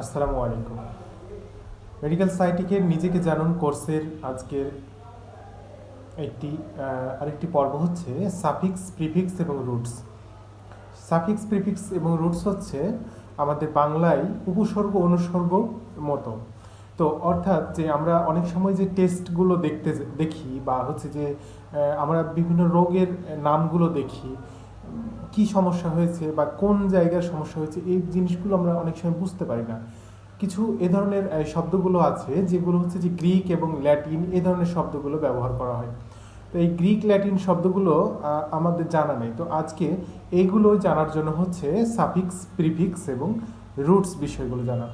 আসসালামু আলাইকুম। মেডিকেল সাইটিকের নিজেকে জানুন কোর্সের আজকের একটি আরেকটি পর্ব হচ্ছে সাফিক্স, প্রিফিক্স এবং রুটস। সাফিক্স, প্রিফিক্স এবং রুটস হচ্ছে আমাদের বাংলায় উপসর্গ অনুসর্গ মতো। তো অর্থাৎ যে আমরা অনেক সময় যে টেস্টগুলো দেখি বা হচ্ছে যে আমরা বিভিন্ন রোগের নামগুলো দেখি, কি সমস্যা হয়েছে বা কোন জায়গার সমস্যা হয়েছে, এই জিনিসগুলো আমরা অনেক সময় বুঝতে পারি না। কিছু এ ধরনের শব্দগুলো আছে যেগুলো হচ্ছে যে গ্রিক এবং ল্যাটিন এ ধরনের শব্দগুলো ব্যবহার করা হয়। তো এই গ্রিক ল্যাটিন শব্দগুলো আমাদের জানা নেই। তো আজকে এইগুলো জানার জন্য হচ্ছে সাফিক্স, প্রিফিক্স এবং রুটস বিষয়গুলো জানা।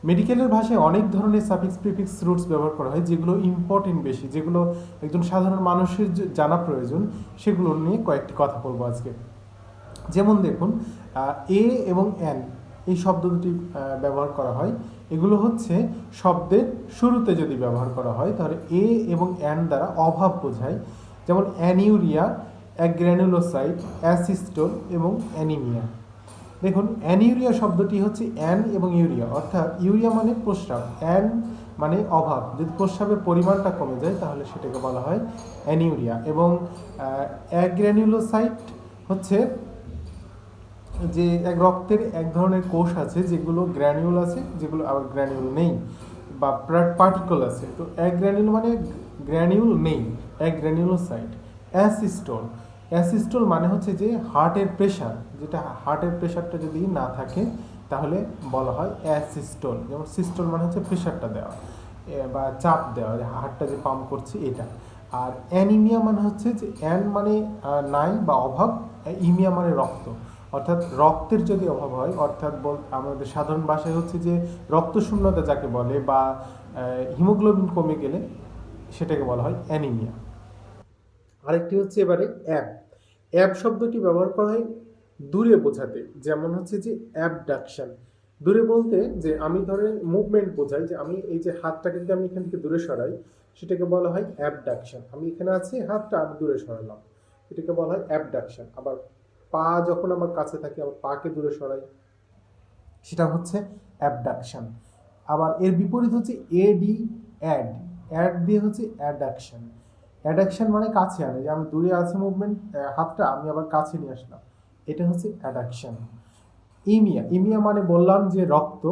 মেডিকেলের ভাষায় অনেক ধরনের সাফিক্স, প্রিফিক্স, রুটস ব্যবহার করা হয় যেগুলো ইম্পর্টেন্ট বেশি, যেগুলো একজন সাধারণ মানুষের জানা প্রয়োজন, সেগুলো নিয়ে কয়েকটি কথা বলবো আজকে। যেমন দেখুন, এ এবং এন এই শব্দ দুটি ব্যবহার করা হয়। এগুলো হচ্ছে শব্দের শুরুতে যদি ব্যবহার করা হয় তাহলে এ এবং এন দ্বারা অভাব বোঝায়। যেমন অ্যানিউরিয়া, অ্যাগ্রানুলোসাইট, অ্যাসিস্টোল এবং অ্যানিমিয়া। দেখুন, অ্যানিউরিয়া শব্দটি হচ্ছে অ্যান এবং ইউরিয়া, অর্থাৎ ইউরিয়া মানে প্রস্রাব, অ্যান মানে অভাব। যদি প্রস্রাবের পরিমাণটা কমে যায় তাহলে সেটাকে বলা হয় অ্যানিউরিয়া। এবং অ্যাগ্রানুলোসাইট হচ্ছে যে রক্তের এক ধরনের কোষ আছে যেগুলো গ্র্যানিউল আছে, যেগুলো আবার গ্র্যানিউল নেই, বা পার্টিকল আছে। তো এক গ্র্যানিউল মানে গ্র্যানিউল নেই, এক গ্র্যানিউলোসাইট। অ্যাসিস্টোল, অ্যাসিস্টোল মানে হচ্ছে যে হার্টের প্রেশার, যেটা হার্টের প্রেশারটা যদি না থাকে তাহলে বলা হয় অ্যাসিস্টোল। যেমন সিস্টোল মানে হচ্ছে প্রেশারটা দেওয়া বা চাপ দেওয়া, হার্টটা যে পাম্প করছে এটা। আর অ্যানিমিয়া মানে হচ্ছে যে অ্যান মানে নাই বা অভাব, ইমিয়া মানে রক্ত, অর্থাৎ রক্তের যদি অভাব হয়, অর্থাৎ আমাদের সাধারণ ভাষায় হচ্ছে যে রক্তশূন্যতা যাকে বলে বা হিমোগ্লোবিন কমে গেলে সেটাকে বলা হয় অ্যানিমিয়া। আরেকটি হচ্ছে এবারে অ্যাব। অ্যাব শব্দটি ব্যবহার করা হয় দূরে বোঝাতে, যেমন হচ্ছে যে অ্যাবডাকশন। দূরে বলতে যে আমি ধরে মুভমেন্ট বোঝাই, যে আমি এই যে হাতটাকে যদি আমি এখান থেকে দূরে সরাই সেটাকে বলা হয় অ্যাবডাকশন। আমি এখানে আছি, হাতটা আমি দূরে সরালাম, এটাকে বলা হয় অ্যাবডাকশন। আবার পা যখন আমার কাছে থাকে, আবার পাকে দূরে সরাই, সেটা হচ্ছে অ্যাবডাকশন। আবার এর বিপরীত হচ্ছে এডি, অ্যাড। অ্যাড দিয়ে হচ্ছে অ্যাডাকশন। অ্যাডাকশন মানে কাছে আনে, যে আমি দূরে আছি মুভমেন্ট, হাতটা আমি আবার কাছে নিয়ে আসলাম, এটা হচ্ছে অ্যাডাকশন। ইমিয়া, ইমিয়া মানে বললাম যে রক্ত।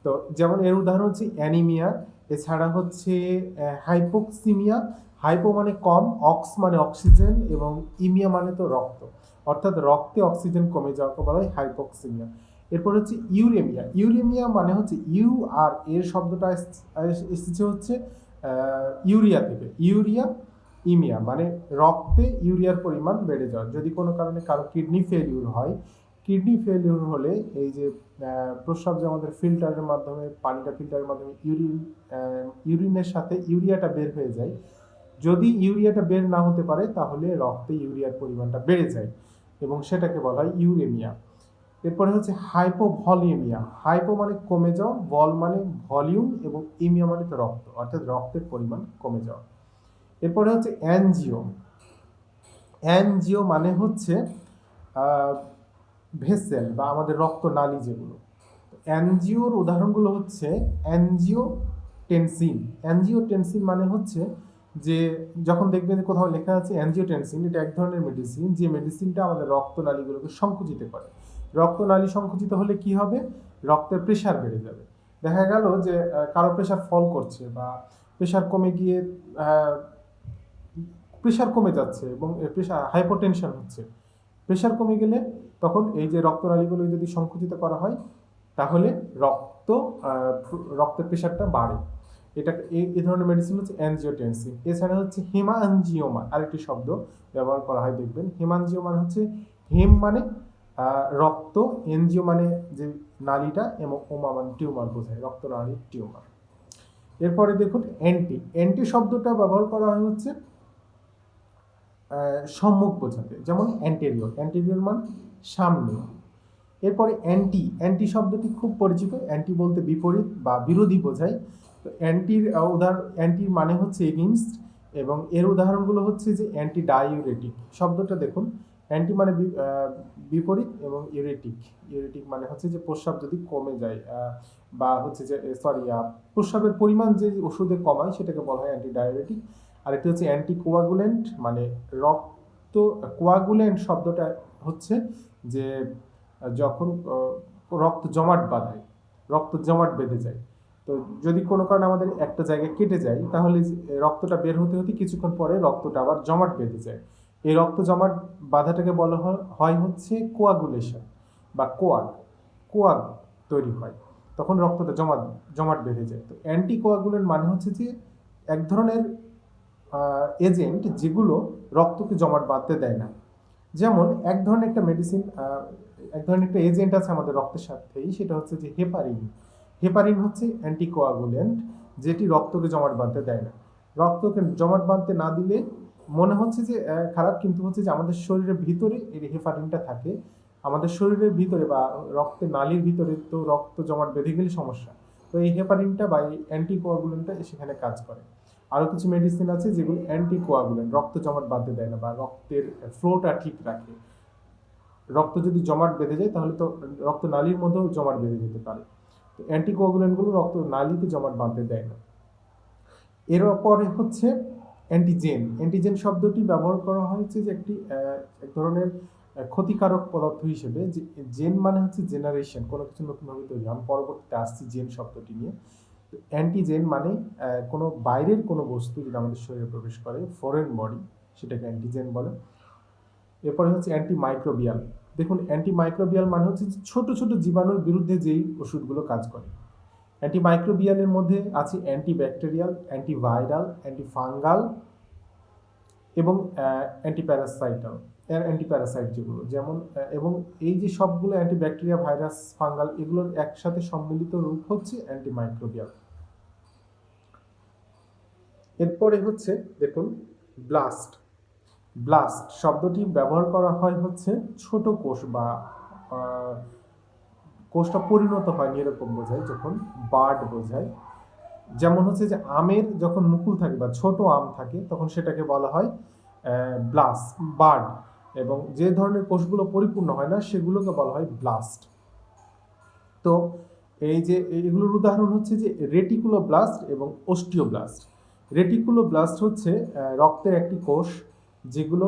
তো যেমন এর উদাহরণ হচ্ছে অ্যানিমিয়া। এছাড়া হচ্ছে হাইপোক্সিমিয়া। হাইপো মানে কম, অক্স মানে অক্সিজেন, এবং ইমিয়া মানে তো রক্ত, অর্থাৎ রক্তে অক্সিজেন কমে যাওয়াকে বলা হয় হাইপোক্সিমিয়া। এরপর হচ্ছে ইউরেমিয়া। ইউরেমিয়া মানে হচ্ছে ইউ আর এর শব্দটা এসেছে হচ্ছে ইউরিয়া থেকে। ইউরিয়া, ইমিয়া মানে রক্তে ইউরিয়ার পরিমাণ বেড়ে যাওয়া। যদি কোনো কারণে কারো কিডনি ফেলিউর হয়, কিডনি ফেলিউর হলে এই যে প্রস্রাব যে আমাদের ফিল্টারের মাধ্যমে, পানিটা ফিল্টারের মাধ্যমে ইউরিনের সাথে ইউরিয়াটা বের হয়ে যায়, যদি ইউরিয়াটা বের না হতে পারে তাহলে রক্তে ইউরিয়ার পরিমাণটা বেড়ে যায় এবং সেটাকে বলা হয় ইউরেমিয়া। এরপরে হচ্ছে হাইপোভলিউমিয়া। হাইপো মানে কমে যাওয়া, ভল মানে ভলিউম, এবং ইমিয়া মানে তো রক্ত, অর্থাৎ রক্তের পরিমাণ কমে যাওয়া। এরপরে হচ্ছে অ্যানজিও। অ্যানজিও মানে হচ্ছে ভেসেল বা আমাদের রক্তনালী যেগুলো। অ্যানজিওর উদাহরণগুলো হচ্ছে অ্যানজিওটেনসিন। অ্যানজিওটেনসিন মানে হচ্ছে যে যখন দেখবেন কোথাও লেখা আছে অ্যানজিওটেনসিন, এটা এক ধরনের মেডিসিন, যে মেডিসিনটা আমাদের রক্তনালীগুলোকে সংকুচিত করে। রক্তনালী সংকুচিত হলে কি হবে? রক্তের প্রেশার বেড়ে যাবে। দেখা গেল যে কারো প্রেশার ফল করছে বা প্রেশার কমে গিয়ে প্রেশার কমে যাচ্ছে এবং প্রেশার হাইপোটেনশন হচ্ছে। প্রেশার কমে গেলে তখন এই যে রক্তনালীগুলো যদি সংকুচিত করা হয় তাহলে রক্তের প্রেশারটা বাড়ে। এটা এই ধরনের মেডিসিন হচ্ছে অ্যানজিওটেনসিন। এছাড়া হচ্ছে হেমানজিওমা, আরেকটি শব্দ ব্যবহার করা হয় দেখবেন। হেমানজিওমা হচ্ছে হেম মানে রক্ত, এনজিও মানে যে নালীটা, এবং ওমা মানে টিউমার বোঝায়, রক্তনালীর টিউমার। এরপরে দেখুন অ্যান্টি। অ্যান্টি শব্দটা ব্যবহার করা হয় হচ্ছে সম্মুখ বোঝাতে, যেমন অ্যান্টেরিয়র। অ্যান্টেরিয়র মানে সামনে। এরপরে অ্যান্টি। অ্যান্টি শব্দটি খুব পরিচিত। অ্যান্টি বলতে বিপরীত বা বিরোধী বোঝায়। তো অ্যান্টির মানে হচ্ছে এগেইনস্ট, এবং এর উদাহরণগুলো হচ্ছে যে অ্যান্টি ডাইউরেটিক। শব্দটা দেখুন, অ্যান্টি মানে বিপরীত, এবং ইউরেটিক। ইউরেটিক মানে হচ্ছে যে প্রস্রাব যদি কমে যায়, বা হচ্ছে যে সরি, প্রস্রাবের পরিমাণ যে ওষুধে কমায় সেটাকে বলা হয় অ্যান্টি ডায়াবেটিক। আরেকটি হচ্ছে অ্যান্টি কোয়াগুলেন্ট, মানে রক্ত, কোয়াগুলেন্ট শব্দটা হচ্ছে যে যখন রক্ত জমাট বাঁধে, রক্ত জমাট বেঁধে যায়। তো যদি কোনো কারণে আমাদের একটা জায়গায় কেটে যায়, তাহলে রক্তটা বের হতে হতে কিছুক্ষণ পরে রক্তটা আবার জমাট বেঁধে যায়। এই রক্ত জমাট বাঁধাটাকে বলা হয় হচ্ছে কোয়াগুলেশন বা কোয়াগ, কোয়াগ তৈরি হয়, তখন রক্তটা জমাট জমাট বেঁধে যায়। তো অ্যান্টি কোয়াগুলেন্ট মানে হচ্ছে যে এক ধরনের এজেন্ট যেগুলো রক্তকে জমাট বাঁধতে দেয় না। যেমন এক ধরনের একটা মেডিসিন, এক ধরনের একটা এজেন্ট আছে আমাদের রক্তের সাথেই, সেটা হচ্ছে যে হেপারিন। হেপারিন হচ্ছে অ্যান্টিকোয়াগুলেন্ট, যেটি রক্তকে জমাট বাঁধতে দেয় না। রক্তকে জমাট বাঁধতে না দিলে মনে হচ্ছে যে খারাপ, কিন্তু হচ্ছে যে আমাদের শরীরের ভিতরে এই হেপারিনটা থাকে। আমাদের শরীরের ভিতরে বা রক্তের নালীর ভিতরে তো রক্ত জমাট বেঁধে গেলে সমস্যা, তো এই হেপারিনটা বা এই অ্যান্টিকোয়াগুলেন্টটা সেখানে কাজ করে। আরও কিছু মেডিসিন আছে যেগুলো অ্যান্টিকোয়াগুলেন্ট, রক্ত জমাট বাঁধতে দেয় না বা রক্তের ফ্লোটা ঠিক রাখে। রক্ত যদি জমাট বেঁধে যায় তাহলে তো রক্ত নালীর মধ্যেও জমাট বেঁধে যেতে পারে। তো অ্যান্টিকোয়াগুলেন্টগুলো রক্ত নালীতে জমাট বাঁধতে দেয় না। এরপরে হচ্ছে অ্যান্টিজেন। অ্যান্টিজেন শব্দটি ব্যবহার করা হয়েছে যে এক ধরনের ক্ষতিকারক পদার্থ হিসেবে। যে জেন মানে হচ্ছে জেনারেশন, কোনো কিছু নতুনভাবে তৈরি। আমি পরবর্তীতে আসছি জেন শব্দটি নিয়ে। অ্যান্টিজেন মানে কোনো বাইরের কোনো বস্তু যেটা আমাদের শরীরে প্রবেশ করে, ফরেন বডি, সেটাকে অ্যান্টিজেন বলে। এরপরে হচ্ছে অ্যান্টিমাইক্রোবিয়াল। দেখুন, অ্যান্টিমাইক্রোবিয়াল মানে হচ্ছে ছোট ছোট জীবাণুর বিরুদ্ধে যেই ওষুধগুলো কাজ করে। অ্যান্টিমাইক্রোবিয়ালের মধ্যে আছে অ্যান্টিব্যাকটেরিয়াল, অ্যান্টিভাইরাল, অ্যান্টিফাঙ্গাল এবং অ্যান্টিপ্যারাসাইটাল, অ্যান্টিপ্যারাসাইট যেগুলো, যেমন এবং এই যে সবগুলো অ্যান্টিব্যাকটেরিয়া, ভাইরাস, ফাঙ্গাল, এগুলোর একসাথে সম্মিলিত রূপ হচ্ছে অ্যান্টিমাইক্রোবিয়াল। এরপরে হচ্ছে দেখুন ব্লাস্ট। ব্লাস্ট শব্দটি ব্যবহার করা হয় হচ্ছে ছোট কোষ বা কোষটা পরিণত হয়নি এরকম বোঝায়, যখন বার্ড বোঝায়। যেমন হচ্ছে যে আমের যখন মুকুল থাকে বা ছোট আম থাকে, তখন সেটাকে বলা হয় ব্লাস্ট, বার্ড। এবং যে ধরনের কোষগুলো পরিপূর্ণ হয় না সেগুলোকে বলা হয় ব্লাস্ট। তো এই যে এগুলোর উদাহরণ হচ্ছে যে রেটিকুলোব্লাস্ট এবং অস্টিওব্লাস্ট। রেটিকুলোব্লাস্ট হচ্ছে রক্তের একটি কোষ যেগুলো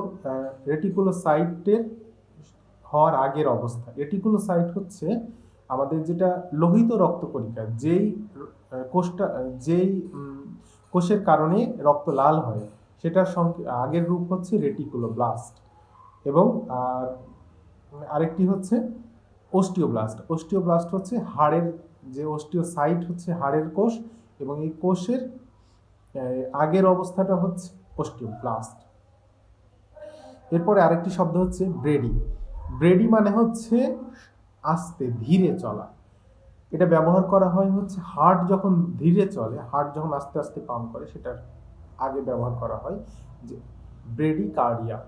রেটিকুলোসাইটের হওয়ার আগের অবস্থা। রেটিকুলোসাইট হচ্ছে আমাদের যেটা লোহিত রক্তকণিকা, যেই কোষের কারণে রক্ত লাল হয়, সেটার আগের রূপ হচ্ছে রেটিকুলোব্লাস্ট। এবং আরেকটি হচ্ছে অস্টিওব্লাস্ট। অস্টিওব্লাস্ট হচ্ছে হাড়ের, যে অস্টিওসাইট হচ্ছে হাড়ের কোষ, এবং এই কোষের আগের অবস্থাটা হচ্ছে অস্টিওব্লাস্ট। এরপরে আরেকটি শব্দ হচ্ছে ব্রেডি। ব্রেডি মানে হচ্ছে আস্তে ধীরে চলা। এটা ব্যবহার করা হয় হচ্ছে হার্ট যখন ধীরে চলে, হার্ট যখন আস্তে আস্তে পাম্প করে, সেটার আগে ব্যবহার করা হয় যে ব্রেডি কার্ডিয়া।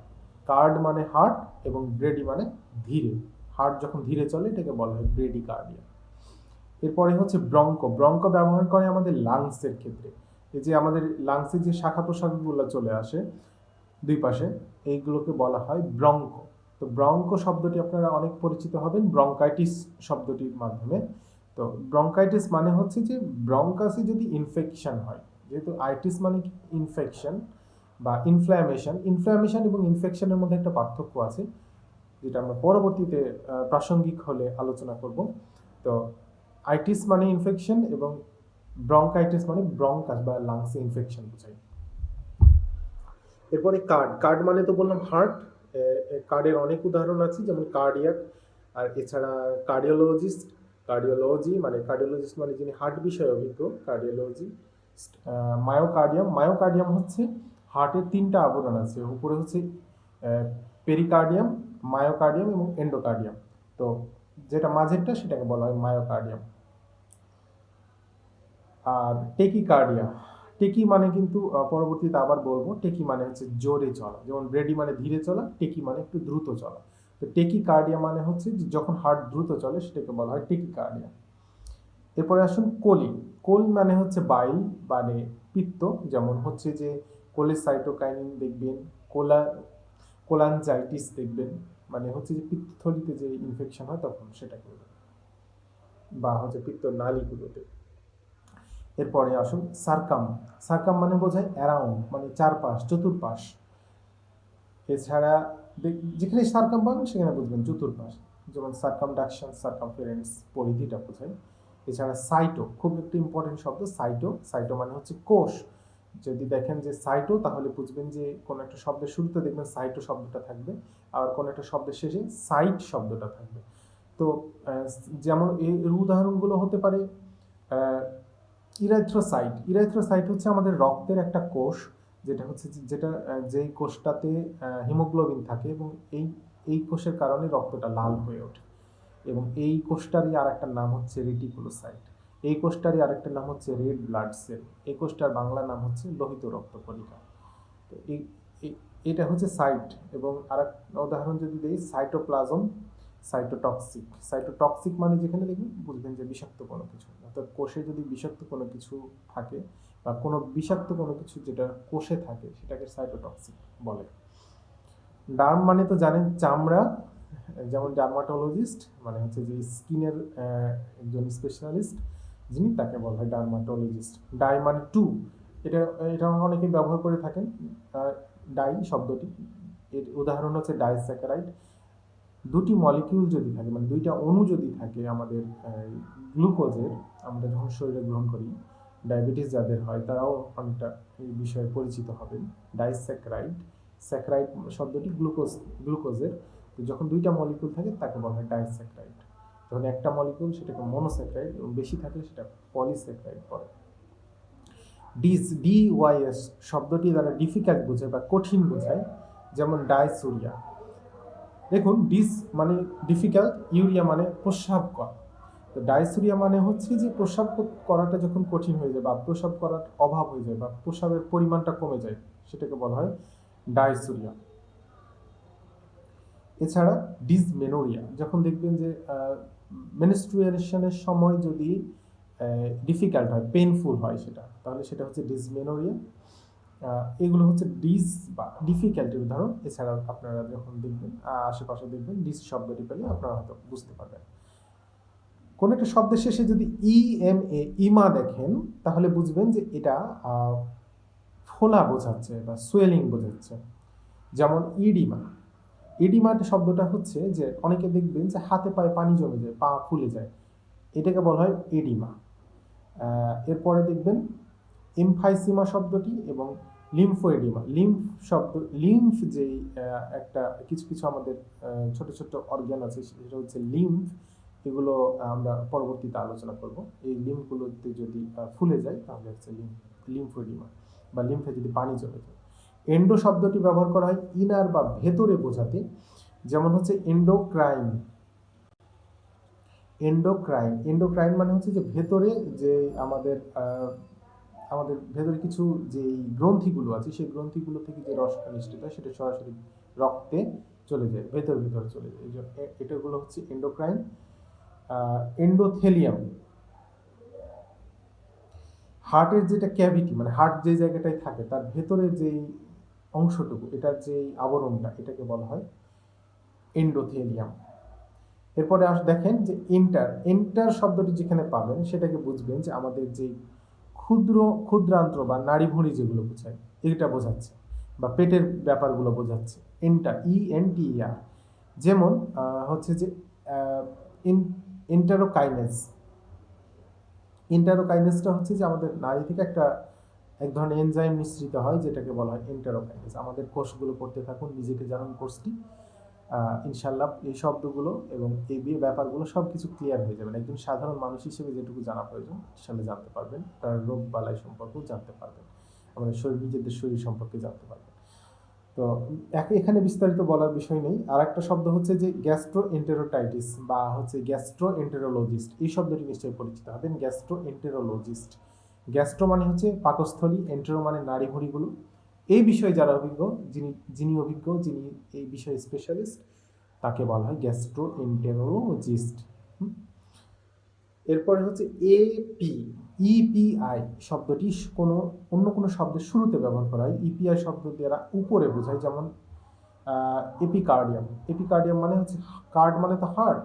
কার্ড মানে হার্ট এবং ব্রেডি মানে ধীরে। হার্ট যখন ধীরে চলে এটাকে বলা হয় ব্রেডি কার্ডিয়া। এরপরে হচ্ছে ব্রঙ্কো। ব্রঙ্কো ব্যবহার করে আমাদের লাংসের ক্ষেত্রে। এই যে আমাদের লাংসের যে শাখা প্রশাখাগুলো চলে আসে দুই পাশে, এইগুলোকে বলা হয় ব্রঙ্কো। তো ব্রঙ্কো শব্দটি আপনারা অনেক পরিচিত হবেন ব্রঙ্কাইটিস শব্দটির মাধ্যমে। তো ব্রঙ্কাইটিস মানে হচ্ছে যে ব্রঙ্কাসে যদি ইনফেকশন হয়, যেহেতু আইটিস মানে ইনফেকশন বা ইনফ্ল্যামেশন। ইনফ্ল্যামেশন এবং ইনফেকশনের মধ্যে একটা পার্থক্য আছে, যেটা আমরা পরবর্তীতে প্রাসঙ্গিক হলে আলোচনা করব। তো আইটিস মানে ইনফেকশন এবং ব্রঙ্কাইটিস মানে ব্রঙ্কাস বা লাংসে ইনফেকশন বোঝায়। এরপরে কার্ড। কার্ড মানে তো বললাম হার্ট। কার্ডের অনেক উদাহরণ আছে, যেমন কার্ডিয়াক, আর এছাড়া কার্ডিওলজিস্ট। কার্ডিওলজি মানে কার্ডিওলজিস্ট মানে যিনি হার্ট বিষয়ে অভিজ্ঞ, কার্ডিওলজি। মায়োকার্ডিয়াম। মায়োকার্ডিয়াম হচ্ছে হার্টের তিনটা আবরণ আছে, উপরে হচ্ছে পেরিকার্ডিয়াম, মায়োকার্ডিয়াম এবং এন্ডোকার্ডিয়াম। তো যেটা মাঝেরটা সেটাকে বলা হয় মায়োকার্ডিয়াম। আর টেকিকার্ডিয়া। টেকি মানে কিন্তু পরবর্তীতে আবার বলবো, টেকি মানে হচ্ছে জোরে চলা, যেমন ব্রেডি মানে ধীরে চলা, টেকি মানে একটু দ্রুত চলা। তো টেকিকার্ডিয়া মানে হচ্ছে যখন হার্ট দ্রুত চলে সেটাকে বলা হয় টেকিকার্ডিয়া। এরপরে আসুন কোলি। কোল মানে হচ্ছে বাইল মানে পিত্ত, যেমন হচ্ছে যে কোলেসাইটোকাইনিন দেখবেন, কোলানজাইটিস দেখবেন, মানে হচ্ছে যে পিত্তথলিতে যে ইনফেকশন হয় তখন সেটা করবে, বা হচ্ছে পিত্ত নালীগুলোতে। এরপরে আসুন সার্কাম। সার্কাম মানে বোঝায় অ্যারাউন্ড, মানে চারপাশ, চতুর্পাশ। এছাড়া যেখানে সার্কাম পাবেন সেখানে বুঝবেন চতুর্পাশ, যেমন সার্কামডাকশন, সার্কামফারেন্স, পরিধিটা বোঝায়। এছাড়া সাইটো, খুব একটি ইম্পর্টেন্ট শব্দ, সাইটো। সাইটো মানে হচ্ছে কোষ। যদি দেখেন যে সাইটো, তাহলে বুঝবেন যে কোনো একটা শব্দের শুরুতে দেখবেন সাইটো শব্দটা থাকবে, আর কোনো একটা শব্দের শেষে সাইট শব্দটা থাকবে। তো যেমন এর উদাহরণগুলো হতে পারে ইরাইথ্রোসাইট। ইরাইথ্রোসাইট হচ্ছে আমাদের রক্তের একটা কোষ, যেটা হচ্ছে যেই কোষটাতে হিমোগ্লোবিন থাকে, এবং এই কোষের কারণে রক্তটা লাল হয়ে ওঠে। এবং এই কোষটারই আর একটা নাম হচ্ছে রেটিকুলোসাইট। এই কোষটারই আরেকটা নাম হচ্ছে রেড ব্লাড সেল। এই কোষটার বাংলা নাম হচ্ছে লোহিত রক্তকণিকা। তো এটা হচ্ছে সাইট। এবং আরেক উদাহরণ যদি দিই, সাইটোপ্লাজম, সাইটোটক্সিক। সাইটোটক্সিক মানে যেখানে দেখবেন বুঝবেন যে বিষাক্ত কোনো কিছু, অর্থাৎ কোষে যদি বিষাক্ত কোনো কিছু থাকে, বা কোনো বিষাক্ত কোনো কিছু যেটা কোষে থাকে, সেটাকে সাইটোটক্সিক বলে। ডার্ম মানে তো জানেন চামড়া, যেমন ডার্মাটোলজিস্ট মানে হচ্ছে যে স্কিনের একজন স্পেশালিস্ট যিনি, তাকে বলা হয় ডার্মাটোলজিস্ট। ডাই মানে টু, এটা অনেকে ব্যবহার করে থাকেন। ডাই শব্দটি, এর উদাহরণ হচ্ছে ডাইস্যাকারাইড। দুটি মলিকিউল যদি থাকে, মানে দুইটা অণু যদি থাকে আমাদের গ্লুকোজের, আমরা যখন শরীরে গ্রহণ করি, ডায়াবেটিস যাদের হয় তারাও অনেকটা এই বিষয়ে পরিচিত হবেন। ডাইস্যাকারাইড, স্যাকারাইড শব্দটি গ্লুকোজের। তো যখন দুইটা মলিকিউল থাকে তাকে বলা হয় ডাইস্যাকারাইড। যখন একটা মলিকিউল সেটাকে মনোস্যাকারাইড, এবং বেশি থাকলে সেটা পলিস্যাকারাইড বলে। ডিওয়াইএস শব্দটি দ্বারা ডিফিকাল্ট বোঝায় বা কঠিন বোঝায়, যেমন ডাইসুরিয়া। দেখুন, ডিস মানে ডিফিকাল্ট, ইউরিয়া মানে প্রস্রাব করা। তো ডাইসুরিয়া মানে হচ্ছে যে প্রস্রাব করাটা যখন কঠিন হয়ে যায়, বা প্রস্রাব করার অভাব হয়ে যায়, বা প্রস্রাবের পরিমাণটা কমে যায়, সেটাকে বলা হয় ডাইসুরিয়া। এছাড়া ডিসমেনোরিয়া, যখন দেখবেন যে মেনস্ট্রুয়েশনের সময় যদি ডিফিকাল্ট হয়, পেইনফুল হয় সেটা, তাহলে সেটা হচ্ছে ডিসমেনোরিয়া। এগুলো হচ্ছে ডিস বা ডিফিকাল্টির উদাহরণ। এছাড়া আপনারা যখন দেখবেন আশেপাশে দেখবেন ডিস শব্দটি পেলে আপনারা হয়তো বুঝতে পারবেন। কোনো একটা শব্দের শেষে যদি ইমা দেখেন, তাহলে বুঝবেন যে এটা ফোলা বোঝাচ্ছে বা সোয়েলিং বোঝাচ্ছে। যেমন ইডিমা। ইডিমা শব্দটা হচ্ছে যে অনেকে দেখবেন যে হাতে পায়ে পানি জমে যায়, পা ফুলে যায়, এটাকে বলা হয় এডিমা। এরপরে দেখবেন এমফাইসিমা শব্দটি এবং লিম্ফোএডিমা। লিম্ফ যেই একটা কিছু কিছু আমাদের ছোট ছোট অর্গান আছে, সেটা হচ্ছে লিম্ফ। এগুলো আমরা পরবর্তীতে আলোচনা করব। এই লিম্ফগুলোতে যদি ফুলে যায় তাহলে হচ্ছে লিম্ফোএডিমা, বা লিম্ফে যদি পানি জমে যায়। এন্ডো শব্দটি ব্যবহার করা হয় ইনার বা ভেতরে বোঝাতে, যেমন হচ্ছে এন্ডোক্রাইন। এন্ডোক্রাইন মানে হচ্ছে যে ভেতরে যে আমাদের ভেতরে কিছু যে গ্রন্থিগুলো আছে, সেই গ্রন্থিগুলো থেকে যে রসটা নিষ্কাশিত হয় সেটা সরাসরি রক্তে চলে যায়, ভেতরে চলে যায়। এই জন্য এটাগুলো হচ্ছে এন্ডোক্রাইন। এন্ডোথেলিয়াম, হার্টের যেটা ক্যাভিটি, মানে হার্ট যে জায়গাটায় থাকে তার ভেতরে যেই অংশটুকু, এটার যে আবরণটা, এটাকে বলা হয় এন্ডোথেলিয়াম। এরপরে দেখেন যে এন্টার শব্দটি যেখানে পাবেন সেটাকে বুঝবেন যে আমাদের যে ক্ষুদ্রান্ত্র বা নাড়িভুঁড়ি যেগুলো বোঝায়, এটা বোঝাচ্ছে, বা পেটের ব্যাপারগুলো বোঝাচ্ছে। ENTER। যেমন হচ্ছে যে এন্টারোকাইনেসটা হচ্ছে যে আমাদের নাড়ি থেকে এক ধরনের এনজাইম নিঃসৃত হয়, যেটাকে বলা হয় এন্টারোকাইনেস। আমাদের কোষগুলো করতে থাকুন, নিজেকে জানুন কোর্সটি। ইনশাল্লাহ এই শব্দগুলো এবং এই ব্যাপারগুলো সব কিছু ক্লিয়ার হয়ে যাবেন। একজন সাধারণ মানুষ হিসেবে যেটুকু জানা প্রয়োজন সেটা জানতে পারবেন, তার রোগ বালাই সম্পর্কেও জানতে পারবেন, আমাদের নিজেদের শরীর সম্পর্কে জানতে পারবেন। তো এখানে বিস্তারিত বলার বিষয় নেই। আর একটা শব্দ হচ্ছে যে গ্যাস্ট্রোএন্টেরোটাইটিস, বা হচ্ছে গ্যাস্ট্রোএন্টেরোলজিস্ট। এই শব্দটি নিশ্চয়ই পরিচিত হবেন, গ্যাস্ট্রোএন্টেরোলজিস্ট। গ্যাস্ট্রো মানে হচ্ছে পাকস্থলী, এন্টেরো মানে নাড়িভুঁড়িগুলো। এই বিষয়ে যারা অভিজ্ঞ, যিনি অভিজ্ঞ, যিনি এই বিষয়ে স্পেশালিস্ট, তাকে বলা হয় গ্যাস্ট্রোএন্টেরোলজিস্ট। এরপরে হচ্ছে ইপিআই শব্দটি অন্য কোনো শব্দের শুরুতে ব্যবহার করা হয়। ইপিআই শব্দ দ্বারা উপরে বোঝায়, যেমন এপিকার্ডিয়াম। এপিকার্ডিয়াম মানে হচ্ছে, কার্ড মানে তো হার্ট,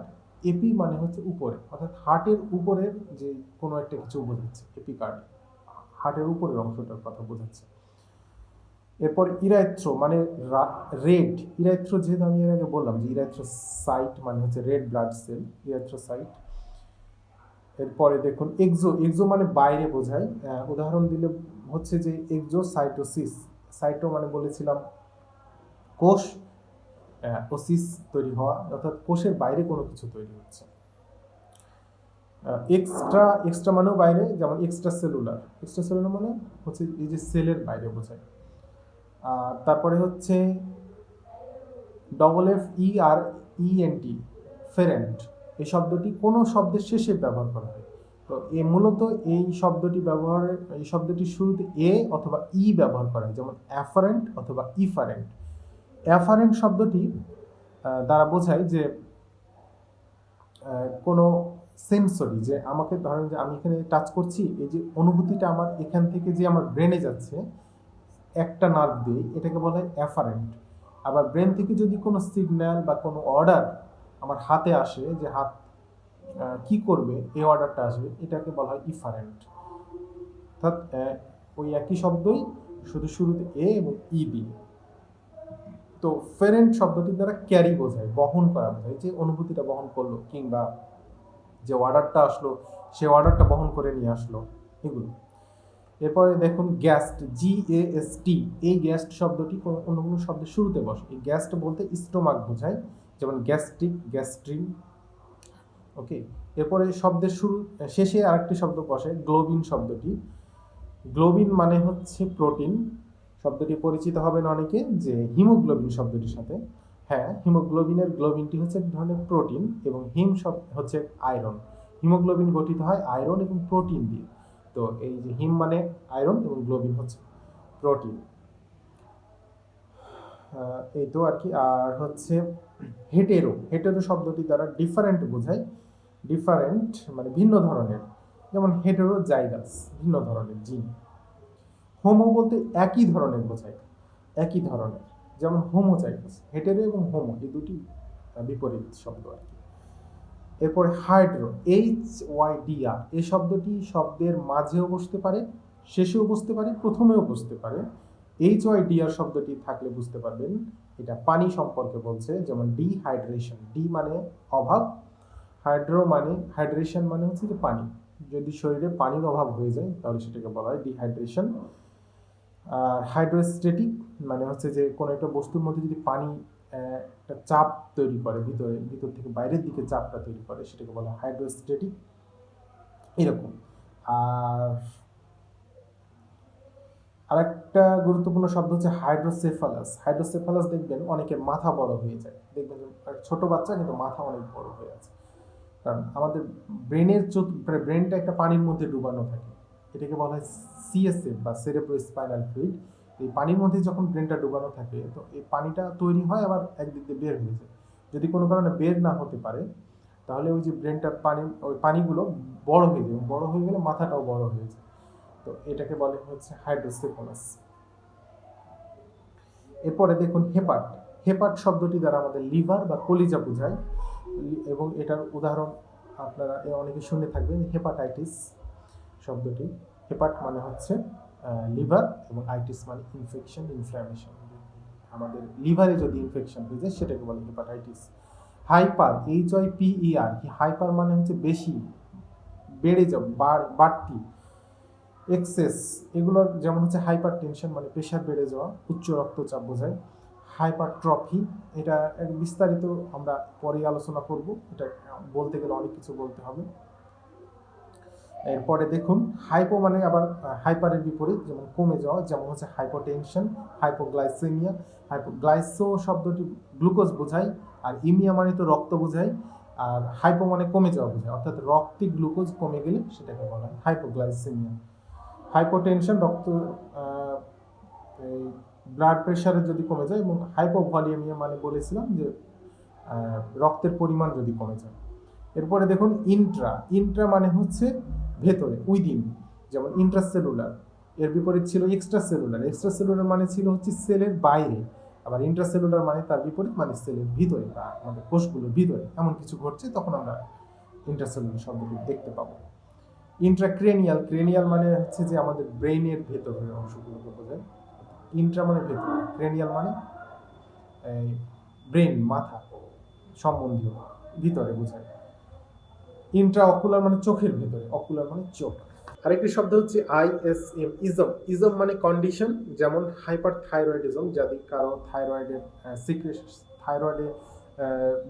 এপি মানে হচ্ছে উপরে, অর্থাৎ হার্টের উপরের যে কোনো একটা কিছু বোঝাচ্ছে এপিকার্ডিয়াম, হার্টের উপরের অংশটার কথা বোঝাচ্ছে। এরপর ইরাইথ্রো মানে রেড। ইরাইথ্রো যেহেতু আমি এর আগে বললাম যে ইরাইথ্রোসাইট মানে হচ্ছে রেড ব্লাড সেল, ইরাইথ্রোসাইট। এরপরে দেখুন এক্সো। এক্সো মানে বাইরে বোঝায়, উদাহরণ দিলে হচ্ছে যে এক্সোসাইটোসিস। সাইটো মানে বলেছিলাম কোষ, ওসিস তৈরি হওয়া, অর্থাৎ কোষের বাইরে কোনো কিছু তৈরি হচ্ছে। এক্সট্রা, এক্সট্রা মানেও বাইরে, যেমন এক্সট্রা সেলুলার। এক্সট্রা সেলুলার মানে হচ্ছে এই যে সেলের বাইরে বোঝায়। আর তারপরে হচ্ছে FERENT, ফেরেন্ট। এই শব্দটি কোনো শব্দের শেষে ব্যবহার করা হয়। তো মূলত এই শব্দটি ব্যবহারের, এই শব্দটির শুরুতে এ অথবা ই ব্যবহার করা হয়, যেমন অ্যাফারেন্ট অথবা ইফারেন্ট। অ্যাফারেন্ট শব্দটি দ্বারা বোঝায় যে কোনো সেন্সরি, যে আমাকে ধরেন যে আমি এখানে টাচ করছি, এই যে অনুভূতিটা আমার এখান থেকে যে আমার ব্রেনে যাচ্ছে একটা নার্ভ দিয়ে, এটাকে বলা হয় অ্যাফারেন্ট। আবার ব্রেন থেকে যদি কোনো সিগন্যাল বা কোনো অর্ডার আমার হাতে আসে, যে হাত কি করবে এই অর্ডারটা আসবে, এটাকে বলা হয় ইফারেন্ট। অর্থাৎ ওই একই শব্দই, শুধু শুরুতে এ এবং ই দিয়ে। তো ফেরেন্ট শব্দটির দ্বারা ক্যারি বোঝায়, বহন করা বোঝায়, যে অনুভূতিটা বহন করলো, কিংবা যে অর্ডারটা আসলো সে অর্ডারটা বহন করে নিয়ে আসলো, এগুলো। এরপরে দেখুন গ্যাস্ট, GAST। এই গ্যাস্ট শব্দটি অন্য কোনো শব্দের শুরুতে বসে। এই গ্যাস্ট বলতে স্টোমাক বোঝায়, যেমন গ্যাস্ট্রিক, গ্যাস্ট্রিন। ওকে। এরপরে শব্দের শেষে আরেকটি শব্দ বসে, গ্লোবিন শব্দটি। গ্লোবিন মানে হচ্ছে প্রোটিন। শব্দটি পরিচিত হবেন অনেকে যে হিমোগ্লোবিন শব্দটির সাথে। হ্যাঁ, হিমোগ্লোবিনের গ্লোবিনটি হচ্ছে এক ধরনের প্রোটিন, এবং হিম হচ্ছে আয়রন। হিমোগ্লোবিন গঠিত হয় আয়রন এবং প্রোটিন দিয়ে। তো এই যে হিম মানে আয়রন এবং গ্লোবিন হচ্ছে প্রোটিন। এই তো আর কি। আর হচ্ছে হেটেরো। হেটেরো শব্দটি দ্বারা ডিফারেন্ট বোঝায়। ডিফারেন্ট মানে ভিন্ন ধরনের, যেমন হেটেরোজাইগাস, ভিন্ন ধরনের জিন। হোমো বলতে একই ধরনের বোঝায়, একই ধরনের, যেমন হোমোজাইগাস। হেটেরো এবং হোমো এই দুটি বিপরীত শব্দ আর কি। এরপরে হাইড্রো, HYDR। এই শব্দটি শব্দের মাঝেও বসতে পারে, শেষেও বসতে পারে, প্রথমেও বসতে পারে। HYDR শব্দটি থাকলে বুঝতে পারবেন এটা পানি সম্পর্কে বলছে, যেমন ডিহাইড্রেশন। ডি মানে অভাব, হাইড্রো মানে, হাইড্রেশন মানে হচ্ছে যে পানি। যদি শরীরে পানির অভাব হয়ে যায় তাহলে সেটাকে বলা হয় ডিহাইড্রেশন। আর হাইড্রোস্ট্যাটিক মানে হচ্ছে যে কোনো একটা বস্তুর মধ্যে যদি পানি একটা চাপ তৈরি করে, ভিতর থেকে বাইরের দিকে চাপটা তৈরি করে, সেটাকে বলা হয় হাইড্রোস্ট্যাটিক, এরকম। আর আরেকটা গুরুত্বপূর্ণ শব্দ হচ্ছে হাইড্রোসেফালাস। হাইড্রোসেফালাস দেখবেন অনেকের মাথা বড় হয়ে যায়, দেখবেন ছোট বাচ্চা কিন্তু মাথা অনেক বড় হয়ে আছে, কারণ আমাদের ব্রেনটা একটা পানির মধ্যে ডুবানো থাকে। এটাকে বলা হয় CSF বা সেরেব্রোস্পাইনাল ফ্লুইড। এই পানির মধ্যে যখন ব্রেনটা ডুবানো থাকে, তো এই পানিটা তৈরি হয়, আবার একদিক দিয়ে বের হয়ে যায়। যদি কোনো কারণে বের না হতে পারে, তাহলে ওই যে ব্রেনটার ওই পানিগুলো বড় হয়ে যায়, বড় হয়ে গেলে মাথাটাও বড় হয়ে যায়। তো এটাকে বলে হচ্ছে হাইড্রোসেফালাস। এরপরে দেখুন হেপাট। হেপাট শব্দটি দ্বারা আমাদের লিভার বা কলিজা বোঝায়, এবং এটার উদাহরণ আপনারা অনেকে শুনে থাকবেন, হেপাটাইটিস শব্দটি। হেপাট মানে হচ্ছে লিভার, এবং আইটিস মানে ইনফেকশন, ইনফ্ল্যামেশন। আমাদের লিভারে যদি ইনফেকশন হয়ে যায় সেটাকে বলে হেপাটাইটিস। Hyper, HYPER। হাইপার মানে হচ্ছে বেশি, বেড়ে যাওয়া, বাড়তি, এক্সেস। এগুলোর যেমন হচ্ছে হাইপার টেনশন মানে প্রেশার বেড়ে যাওয়া, উচ্চ রক্তচাপ বোঝায়। হাইপারট্রফি, এটা বিস্তারিত আমরা পরে আলোচনা করব, এটা বলতে গেলে অনেক কিছু বলতে হবে। এরপরে দেখুন হাইপো মানে আবার হাইপারের বিপরীত, যেমন কমে যাওয়া, যেমন হচ্ছে হাইপোটেনশন, হাইপোগ্লাইসেমিয়া। হাইপোগ্লাইসো শব্দটি গ্লুকোজ বোঝায়, আর ইমিয়া মানে তো রক্ত বোঝায়, আর হাইপো মানে কমে যাওয়া বোঝায়, অর্থাৎ রক্তে গ্লুকোজ কমে গেলে সেটাকে বলা হয় হাইপোগ্লাইসেমিয়া। হাইপোটেনশন রক্ত, ব্লাড প্রেশারে যদি কমে যায়, এবং হাইপোভলিউমিয়া মানে বলেছিলাম যে রক্তের পরিমাণ যদি কমে যায়। এরপরে দেখুন ইন্ট্রা। ইন্ট্রা মানে হচ্ছে ভেতরে, উইদিন, যেমন ইন্ট্রাসেলুলার। এর বিপরীত ছিল এক্সট্রা সেলুলার। এক্সট্রা সেলুলার মানে ছিল হচ্ছে সেলের বাইরে, আবার ইন্ট্রাসেলুলার মানে তার বিপরীত, মানে সেলের ভিতরে বা আমাদের কোষগুলোর ভিতরে এমন কিছু ঘটছে, তখন আমরা ইন্ট্রাসেলুলার শব্দটি দেখতে পাবো। ইন্ট্রাক্রেনিয়াল, ক্রেনিয়াল মানে হচ্ছে যে আমাদের ব্রেইনের ভেতরের অংশগুলোকে বোঝায়। ইন্ট্রা মানে ভেতর, ক্রেনিয়াল মানে ব্রেন, মাথা সম্বন্ধীয়, ভিতরে বোঝায়। ইন্ট্রা অকুলার মানে চোখের ভেতরে, অকুলার মানে চোখ। আরেকটি শব্দ হচ্ছে আইএসএম, ইজম। ইজম মানে কন্ডিশন, যেমন হাইপার থাইরয়েডিজম, যদি কারো থাইরয়েডের থাইরয়েডে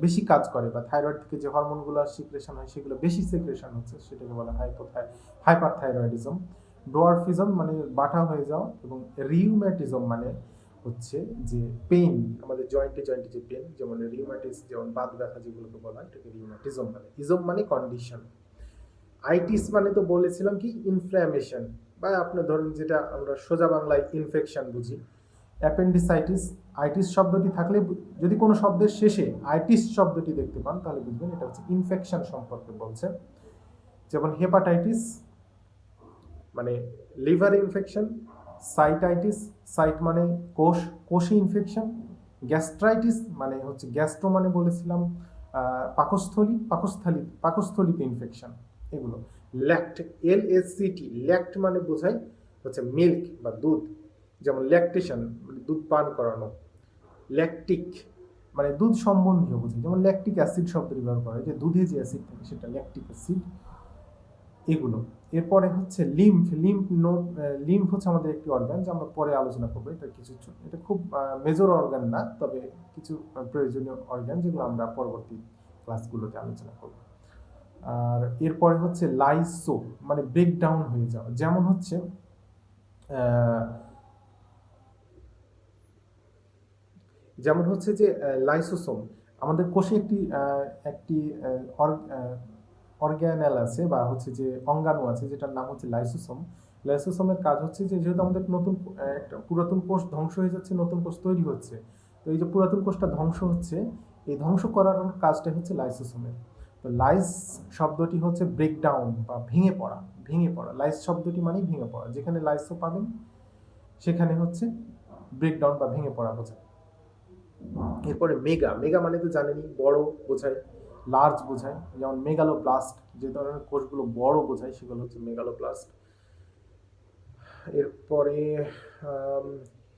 বেশি কাজ করে বা থাইরয়েড থেকে যে হরমোনগুলো সিক্রেশন হয় সেগুলো বেশি সিক্রেশন হচ্ছে, সেটাকে বলা হয় হাইপার থাইরয়েডিজম। ডোয়ার্ফিজম মানে বাঁকা হয়ে যাওয়া, এবং রিউম্যাটিজম মানে হচ্ছে যে পেইন, আমাদের জয়েন্টে জয়েন্টে যে পেন, যেমন রিউম্যাটিস, যেমন বাত ব্যথা যেগুলোকে বলা হয়, এটাকে রিউম্যাটিজম বলে। ইজম মানে কন্ডিশন। আইটিস মানে তো বলেছিলাম কি ইনফ্ল্যামেশন, বা আপনি ধরুন যেটা আমরা সোজা বাংলায় ইনফেকশন বুঝি, অ্যাপেন্ডিসাইটিস। আইটিস শব্দটি থাকলে, যদি কোনো শব্দের শেষে আইটিস শব্দটি দেখতে পান, তাহলে বুঝবেন এটা হচ্ছে ইনফেকশন সম্পর্কে বলছে। যেমন হেপাটাইটিস মানে লিভার ইনফেকশন, সাইটাইটিস, সাইট মানে কোষ, কোষে ইনফেকশন। গ্যাস্ট্রাইটিস মানে হচ্ছে গ্যাস্ট্রো মানে বলেছিলাম পাকস্থলিতে ইনফেকশন, এগুলো। ল্যাক্ট, LACT, ল্যাক্ট মানে বোঝায় হচ্ছে মিল্ক বা দুধ, যেমন ল্যাকটেশন মানে দুধ পান করানো। ল্যাকটিক মানে দুধ সম্বন্ধীয় বোঝায়, যেমন ল্যাকটিক অ্যাসিড শব্দটি ব্যবহার করা হয়, যে দুধে যে অ্যাসিড থাকে সেটা ল্যাকটিক অ্যাসিড, এগুলো। এরপরে হচ্ছে লিম্ফ হচ্ছে আমাদের একটি অর্গান, যা আমরা পরে আলোচনা করবো। এটা কিছু, এটা খুব মেজর অর্গান না, তবে কিছু প্রয়োজনীয় অর্গান, যেগুলো আমরা পরবর্তী ক্লাসগুলোতে আলোচনা করব। আর এরপরে হচ্ছে লাইসো মানে ব্রেকডাউন হয়ে যাওয়া, যেমন হচ্ছে যে লাইসোসোম, আমাদের কোষে একটি অর্গানেল আছে বা হচ্ছে যে অঙ্গাণু আছে, যেটার নাম হচ্ছে লাইসোসোম। লাইসোসোমের কাজ হচ্ছে যে, যেহেতু আমাদের নতুন একটা পুরাতন কোষ ধ্বংস হয়ে যাচ্ছে, নতুন কোষ তৈরি হচ্ছে, তো এই যে পুরাতন কোষটা ধ্বংস হচ্ছে, এই ধ্বংস করার কাজটা হচ্ছে লাইসোসোমের। তো লাইস শব্দটি হচ্ছে ব্রেকডাউন বা ভেঙে পড়া, লাইস শব্দটি মানে ভেঙে পড়া, যেখানে লাইসো পাবেন সেখানে হচ্ছে ব্রেকডাউন বা ভেঙে পড়া বোঝায়। এরপরে মেগা মানে তো জানেনই, বড় বোঝায়, লার্জ বোঝায়, যেমন মেগালোব্লাস্ট, যে ধরনের কোষগুলো বড় বোঝায় সেগুলো হচ্ছে মেগালোব্লাস্ট। এরপরে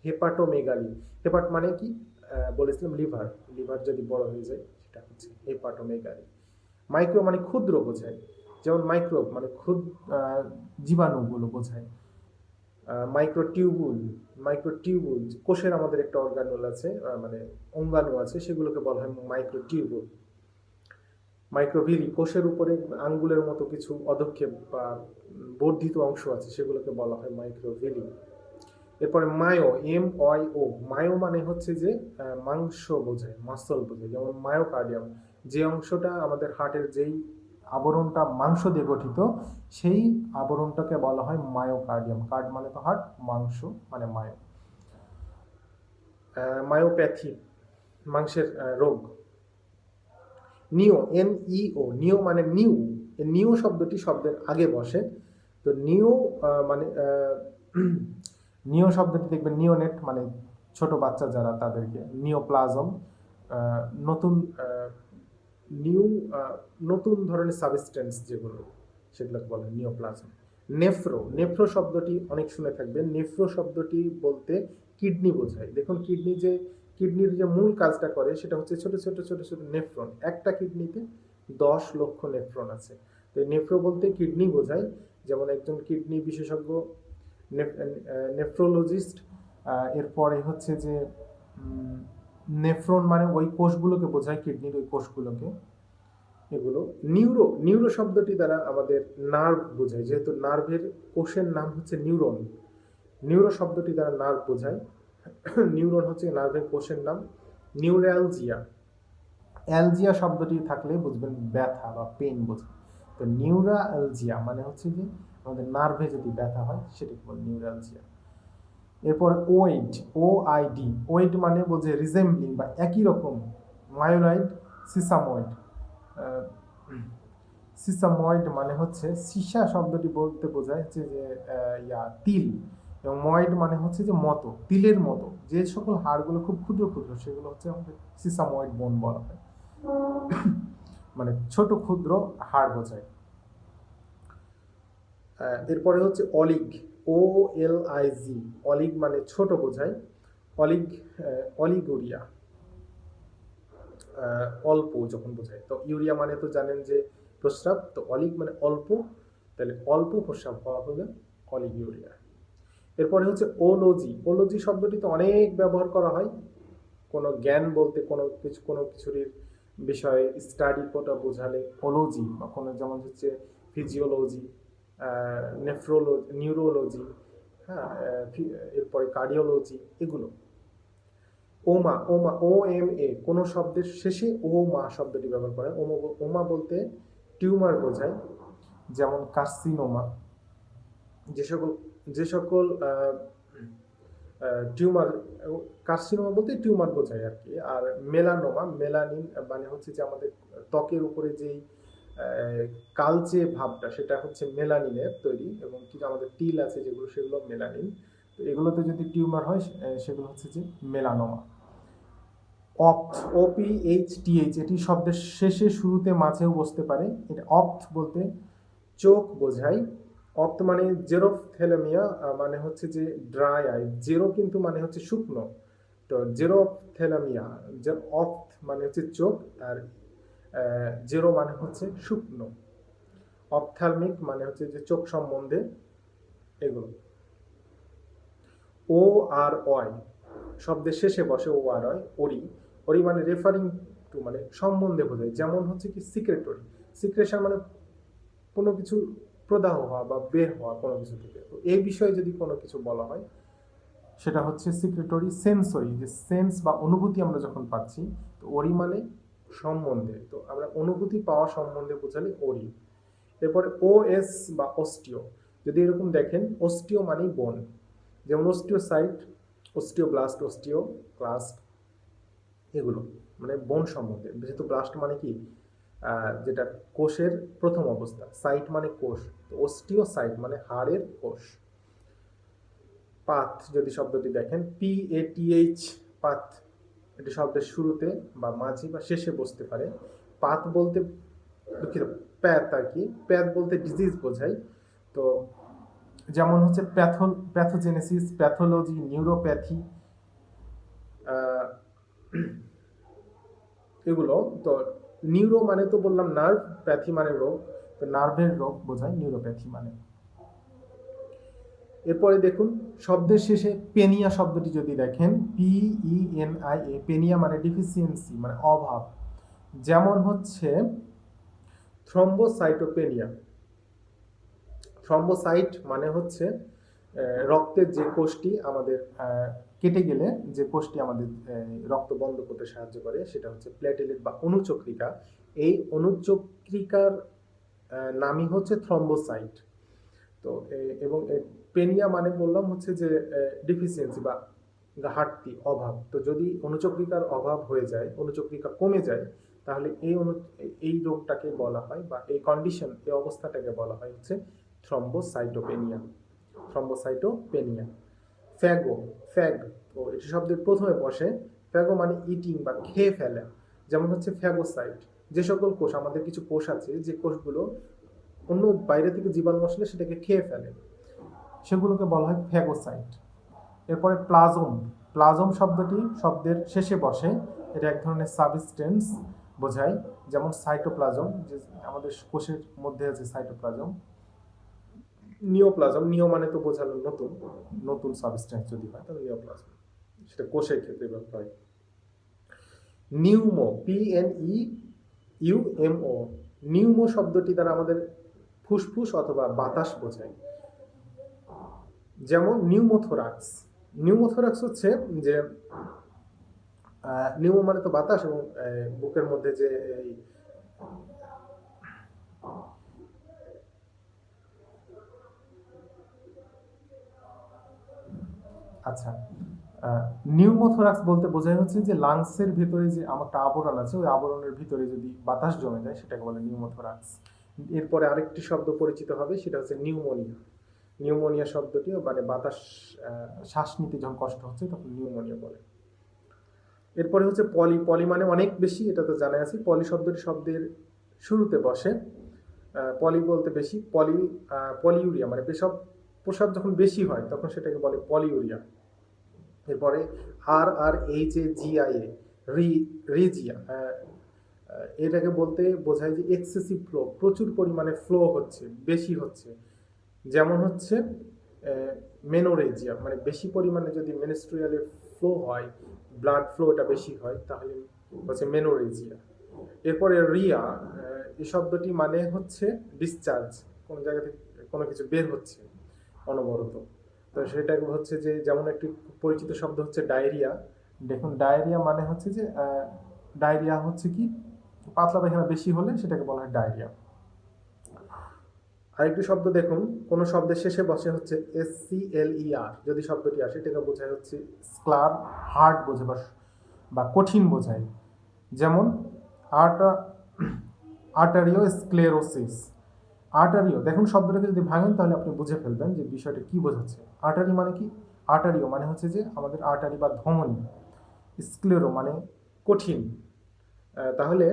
হেপাটোমেগালি, হেপাট মানে কি বলেছিলাম লিভার যদি বড় হয়ে যায় সেটা হচ্ছে হেপাটোমেগালি। মাইক্রো মানে ক্ষুদ্র বোঝায়, যেমন মাইক্রোব মানে জীবাণুগুলো বোঝায়। মাইক্রোটিউবুল কোষের আমাদের একটা অর্গানুল আছে, মানে অঙ্গাণু আছে, সেগুলোকে বলা হয় মাইক্রোটিউবুল। মাইক্রোভিলি, কোষের উপরে আঙ্গুলের মতো কিছু অধক্ষেপ বা বর্ধিত অংশ আছে, সেগুলোকে বলা হয় মাইক্রোভিলি। এরপরে MYO, মায়ো মানে হচ্ছে যে মাংস বোঝায়, মাসল বোঝায়, যেমন মায়োকার্ডিয়াম, যে অংশটা আমাদের হার্টের যেই আবরণটা মাংস দিয়ে গঠিত, সেই আবরণটাকে বলা হয় মায়োকার্ডিয়াম। কার্ড মানে তো হার্ট, মাংস মানে মায়ো। মায়োপ্যাথি মাংসের রোগ। নিও মানে নিউ শব্দটি শব্দের আগে বসে, তো মানে নিও শব্দটি দেখবেন নিওনেট মানে ছোট বাচ্চা যারা, তাদেরকে নিওপ্লাজম, নতুন ধরনের সাবস্টেন্স যেগুলো, সেগুলোকে বলে নিওপ্লাজম। নেফ্রো শব্দটি অনেক শুনে থাকবেন। নেফ্রো শব্দটি বলতে কিডনি বোঝায়। দেখুন কিডনির যে মূল কাজটা করে সেটা হচ্ছে ছোট ছোট ছোট ছোট নেফ্রন, একটা কিডনিতে 10 লক্ষ নেফ্রন আছে। তো নেফ্রো বলতে কিডনি বোঝায়, যেমন একজন কিডনি বিশেষজ্ঞ নেফ্রোলজিস্ট। এরপরে হচ্ছে যে নেফ্রন মানে ওই কোষগুলোকে বোঝায়, কিডনির ওই কোষগুলোকে, এগুলো। নিউরো শব্দটি দ্বারা আমাদের নার্ভ বোঝায়, যেহেতু নার্ভের কোষের নাম হচ্ছে নিউরন, নিউরো শব্দটি দ্বারা নার্ভ বোঝায়। নিউরন হচ্ছে নার্ভের কোষের নাম। অ্যালজিয়া শব্দটি থাকলে বুঝবেন ব্যথা বা পেন বোঝায়। তো নিউরালজিয়া মানে হচ্ছে যে আমাদের নার্ভে যদি ব্যথা হয় সেটাকে বলে নিউরালজিয়া। এরপর ওয়েড মানে বোঝে রিজেম্বলিং বা একই রকম। মায়োলয়েড, সিসাময়েড মানে হচ্ছে সীসা শব্দটি বলতে বোঝায় হচ্ছে যে তিল, এবং ময়েড মানে হচ্ছে যে মতো, তিলের মতো যে সকল হাড়গুলো খুব ক্ষুদ্র ক্ষুদ্র সেগুলো হচ্ছে আমাদের সিসাময়েড বোন বলা হয়, মানে ছোট ক্ষুদ্র হাড় বোঝায়। এরপরে হচ্ছে অলিগ, OLIG, অলিগ মানে ছোট বোঝায়। অলিগ, অলিগুরিয়া অল্প যখন বোঝায়। তো ইউরিয়া মানে তো জানেন যে প্রস্রাব, তো অলিগ মানে অল্প, তাহলে অল্প প্রস্রাব হওয়া হলে অলিগ ইউরিয়া। এরপরে হচ্ছে ওলজি। ওলজি শব্দটি তো অনেক ব্যবহার করা হয় কোনো জ্ঞান বলতে, কোনো কিছুর বিষয়ে স্টাডি কোটা বোঝালে ওলজি, বা কোনো যেমন হচ্ছে ফিজিওলজি, নেফ্রোলজি, নিউরোলজি, হ্যাঁ, এরপরে কার্ডিওলজি, এগুলো। ওমা, OMA কোনো শব্দের শেষে ওমা শব্দটি ব্যবহার করে। ওমা বলতে টিউমার বোঝায়, যেমন কার্সিনোমা। যে সকল টিউমার, কার্সিনোমা বলতে টিউমার বোঝায় আর কি। আর মেলানোমা, মেলানিন মানে হচ্ছে যে আমাদের ত্বকের উপরে যেই কালচে ভাবটা, সেটা হচ্ছে মেলানিনের তৈরি, এবং কি আমাদের তিল আছে যেগুলো, সেগুলো মেলানিন। তো এগুলোতে যদি টিউমার হয় সেগুলো হচ্ছে যে মেলানোমা। অপ্থ, OPHTH, এটি শব্দের শেষে, শুরুতে, মাঝেও বসতে পারে। এটা অপ্থ বলতে চোখ বোঝায়। অপ্থ মানে জেরোফথেলেমিয়া, মানে হচ্ছে যে ড্রাই আই। জেরো কিন্তু মানে হচ্ছে শুকনো, তো জেরোফথেলেমিয়া, অপ্থ মানে হচ্ছে চোখ, আর জেরো মানে হচ্ছে শুকনো। অপথ্যালমিক মানে হচ্ছে যে চোখ সম্বন্ধে, এগুলো। ও আর অয় শব্দের শেষে বসে, ও আর অয়। ওরি, ওরি মানে রেফারিং টু, মানে সম্বন্ধে বোঝায়। যেমন হচ্ছে কি সিক্রেটরি, সিক্রেশন মানে কোনো কিছু প্রদাহ হওয়া বা বের হওয়া কোনো কিছু থেকে। তো এই বিষয়ে যদি কোনো কিছু বলা হয় সেটা হচ্ছে সিক্রেটরি। সেন্সরি, যে সেন্স বা অনুভূতি আমরা যখন পাচ্ছি, তো ওরি মানে সম্বন্ধে, তো আমরা অনুভূতি পাওয়া সম্বন্ধে বোঝালে ওরি। এরপরে OS বা অস্টিও, যদি এরকম দেখেন, অস্টিও মানে বোন, যেমন অস্টিওসাইট, অস্টিওব্লাস্ট, অস্টিওক্লাস্ট, এগুলো মানে বোন সম্বন্ধে। যেহেতু ব্লাস্ট মানে কি, যেটা কোষের প্রথম অবস্থা, সাইট মানে কোষ, তো অস্টিওসাইট মানে হাড়ের কোষ। পাথ, যদি শব্দটি দেখেন, PATH, পাথ, এটি শব্দের শুরুতে বা মাঝে বা শেষে বসতে পারে। পাথ বলতে, দুঃখিত, প্যাথ আর কি, প্যাথ বলতে ডিজিজ বোঝায়। তো যেমন হচ্ছে প্যাথোজেনেসিস, প্যাথোলজি, নিউরোপ্যাথি, এগুলো। তো নিউরো মানে তো বললাম নার্ভ, প্যাথি মানে রোগ, তো নার্ভের রোগ বোঝায় নিউরোপ্যাথি মানে। এরপরে দেখুন শব্দের শেষে পেনিয়া শব্দটি যদি দেখেন, PENIA, পেনিয়া মানে ডিফিসিয়েন্সি, মানে অভাব। যেমন হচ্ছে থ্রম্বোসাইটোপেনিয়া। থ্রম্বোসাইট মানে হচ্ছে রক্তের যে কোষটি আমাদের কেটে গেলে যে কোষটি আমাদের রক্ত বন্ধ করতে সাহায্য করে, সেটা হচ্ছে প্লেটেলেট বা অনুচক্রিকা। এই অনুচক্রিকার নামই হচ্ছে থ্রম্বোসাইট। তো এবং পেনিয়া মানে বললাম হচ্ছে যে ডিফিসিয়েন্সি বা ঘাটতি, অভাব। তো যদি অনুচক্রিকার অভাব হয়ে যায়, অনুচক্রিকা কমে যায়, তাহলে এই রোগটাকে বলা হয়, বা এই কন্ডিশন, এই অবস্থাটাকে বলা হয় হচ্ছে থ্রম্বোসাইটোপেনিয়া। থ্রম্বোসাইটোপেনিয়া। ফ্যাগো, ফ্যাগ, ও এটি শব্দের প্রথমে বসে। ফ্যাগো মানে ইটিং বা খেয়ে ফেলা। যেমন হচ্ছে ফ্যাগোসাইট, যে সকল কোষ, আমাদের কিছু কোষ আছে যে কোষগুলো অন্য বাইরে থেকে জীবাণু আসলে সেটাকে খেয়ে ফেলে, সেগুলোকে বলা হয় ফ্যাগোসাইট। এরপরে প্লাজম, প্লাজম শব্দটি শব্দের শেষে বসে। এটা এক ধরনের সাবস্টেন্স বোঝায়, যেমন সাইটোপ্লাজম, যে আমাদের কোষের মধ্যে আছে সাইটোপ্লাজম। নিওপ্লাজম, নিও মানে তো বোঝালো নতুন, নতুন সাবস্টেন্স যদি হয় তাহলে নিওপ্লাজম, সেটা কোষের ক্ষেত্রে ব্যবহার হয়। নিউমো, PNEUMO, নিউমো শব্দটি দ্বারা আমাদের ফুসফুস অথবা বাতাস বোঝায়। যেমন নিউমোথোরাক্স, নিউমোথোরাক্স হচ্ছে যে নিউমো মানে তো বাতাস, এবং বুকের মধ্যে যে আচ্ছা, নিউমোথোরাক্স বলতে বোঝায় হচ্ছে যে লাংসের ভিতরে যে একটা আবরণ আছে, ওই আবরণের ভিতরে যদি বাতাস জমে যায় সেটাকে বলে নিউমোথোরাক্স। এরপরে আরেকটি শব্দ পরিচিত হবে, সেটা হচ্ছে নিউমোনিয়া। নিউমোনিয়া শব্দটিও মানে বাতাস শ্বাস নিতে যখন কষ্ট হচ্ছে তখন নিউমোনিয়া বলে। এরপরে হচ্ছে পলি। পলি মানে অনেক বেশি, এটা তো জানা আছে। পলি শব্দটি শব্দের শুরুতে বসে। পলি বলতে বেশি, পলিউরিয়া মানে প্রসাব যখন বেশি হয় তখন সেটাকে বলে পলিউরিয়া। এরপরে RRHAGIA রিজিয়া, এটাকে বলতে বোঝায় যে এক্সেসিভ ফ্লো, প্রচুর পরিমাণে ফ্লো হচ্ছে, বেশি হচ্ছে। যেমন হচ্ছে মেনোরেজিয়া, মানে বেশি পরিমাণে যদি মেনস্ট্রুয়ালের ফ্লো হয়, ব্লাড ফ্লোটা বেশি হয়, তাহলে হচ্ছে মেনোরেজিয়া। এরপরে রিয়া, এই শব্দটি মানে হচ্ছে ডিসচার্জ, কোনো জায়গা থেকে কোনো কিছু বের হচ্ছে অনবরত। তো সেটা হচ্ছে যে যেমন একটি পরিচিত শব্দ হচ্ছে ডায়রিয়া। দেখুন ডায়রিয়া মানে হচ্ছে যে ডায়রিয়া হচ্ছে কি পাতলা পায়খানা বেশি হলে সেটাকে বলা হয় ডায়রিয়া। আরেকটি শব্দ দেখুন, কোন শব্দের শেষে বসে হচ্ছে SCLER, যদি শব্দটি আসে এটাকে বোঝায় হচ্ছে স্ক্লার, হার্ড বোঝে বা কঠিন বোঝায়। যেমন আর্টারিও স্ক্লেরোসিস। আর্টারিও দেখুন শব্দটাকে যদি ভাঙেন তাহলে আপনি বুঝে ফেলবেন যে বিষয়টা কি বোঝাচ্ছে। আর্টারি মানে কি? আর্টারিও মানে হচ্ছে যে আমাদের আর্টারি বা ধমনী। স্ক্লেরো মানে কঠিন। তাহলে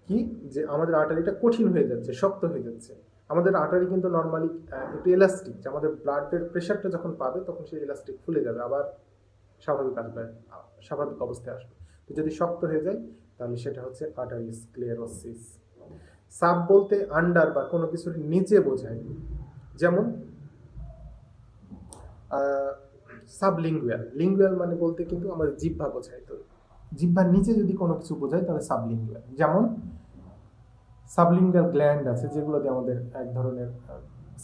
কি যে আমাদের আর্টারিটা কঠিন হয়ে যাচ্ছে, শক্ত হয়ে যাচ্ছে। আমাদের আর্টারি কিন্তু নর্মালি একটু এলাস্টিক, যে আমাদের ব্লাডের প্রেশারটা যখন পাবে তখন সেই এলাস্টিক খুলে যাবে, আবার স্বাভাবিক অবস্থায় আসবে। তো যদি শক্ত হয়ে যায় তাহলে সেটা হচ্ছে আর্টারিওস্ক্লেরোসিস। সাব বলতে আন্ডার বা কোনো কিছুর নিচে বোঝায়। যেমন সাবলিঙ্গুয়াল। লিঙ্গুয়াল মানে বলতে কিন্তু আমাদের জিহ্বা বোঝায়। তো জিহ্বার নিচে যদি কোনো কিছু বোঝায় তাহলে সাবলিঙ্গুয়াল। যেমন সাবলিঙ্গুয়াল গ্ল্যান্ড আছে যেগুলো দিয়ে আমাদের এক ধরনের